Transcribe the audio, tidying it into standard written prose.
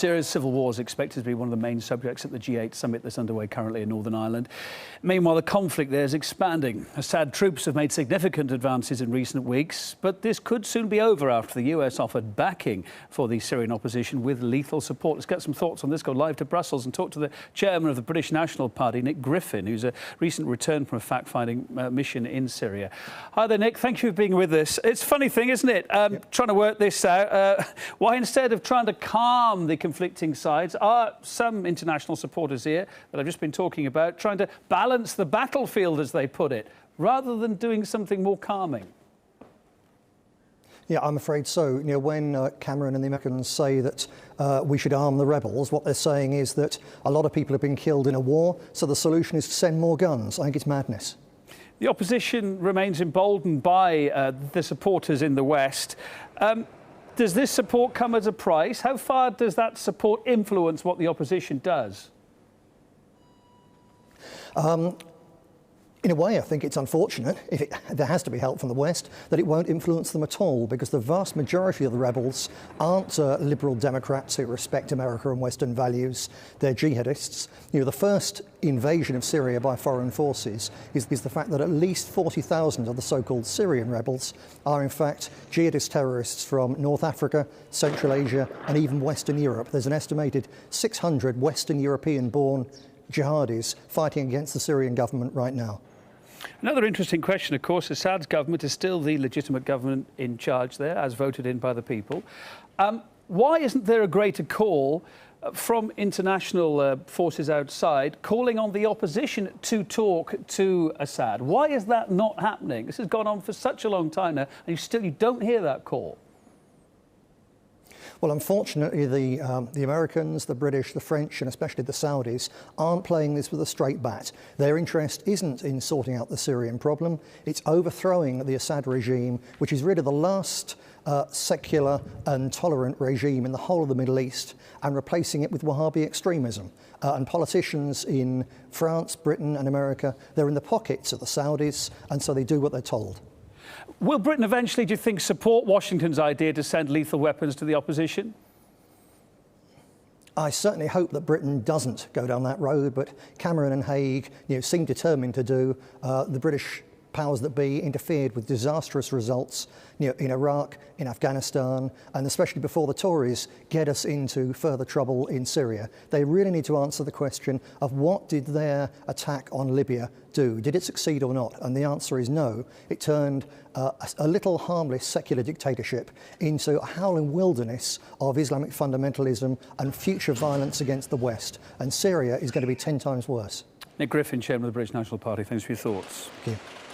Syria's civil war is expected to be one of the main subjects at the G8 summit that's underway currently in Northern Ireland. Meanwhile, the conflict there is expanding. Assad troops have made significant advances in recent weeks, but this could soon be over after the US offered backing for the Syrian opposition with lethal support. Let's get some thoughts on this. Go live to Brussels and talk to the chairman of the British National Party, Nick Griffin, who's a recent return from a fact-finding mission in Syria. Hi there, Nick. Thank you for being with us. It's a funny thing, isn't it? Trying to work this out. Why, instead of trying to calm the conflicting sides, are some international supporters here that I've just been talking about trying to balance the battlefield, as they put it, rather than doing something more calming? Yeah, I'm afraid so. You know, when Cameron and the Americans say that we should arm the rebels, what they're saying is that a lot of people have been killed in a war, so the solution is to send more guns. I think it's madness. The opposition remains emboldened by the supporters in the West. Does this support come at a price? How far does that support influence what the opposition does? In a way, I think it's unfortunate, if there has to be help from the West, that it won't influence them at all, because the vast majority of the rebels aren't liberal Democrats who respect America and Western values. They're jihadists. You know, the first invasion of Syria by foreign forces is the fact that at least 40,000 of the so-called Syrian rebels are in fact jihadist terrorists from North Africa, Central Asia and even Western Europe. There's an estimated 600 Western European-born jihadis fighting against the Syrian government right now. Another interesting question, of course, Assad's government is still the legitimate government in charge there, as voted in by the people. Why isn't there a greater call from international forces outside calling on the opposition to talk to Assad? Why is that not happening? This has gone on for such a long time now, and you don't hear that call. Well, unfortunately, the Americans, the British, the French and especially the Saudis aren't playing this with a straight bat. Their interest isn't in sorting out the Syrian problem. It's overthrowing the Assad regime, which is really the last secular and tolerant regime in the whole of the Middle East, and replacing it with Wahhabi extremism. And politicians in France, Britain and America, they're in the pockets of the Saudis, and so they do what they're told. Will Britain eventually, do you think, support Washington's idea to send lethal weapons to the opposition? I certainly hope that Britain doesn't go down that road, but Cameron and Haig, seem determined to do. The British powers that be interfered with disastrous results in Iraq, in Afghanistan, and especially before the Tories get us into further trouble in Syria. They really need to answer the question of what did their attack on Libya do? Did it succeed or not? And the answer is no. It turned a little harmless secular dictatorship into a howling wilderness of Islamic fundamentalism and future violence against the West. And Syria is going to be 10 times worse. Nick Griffin, chairman of the British National Party, thanks for your thoughts. Thank you.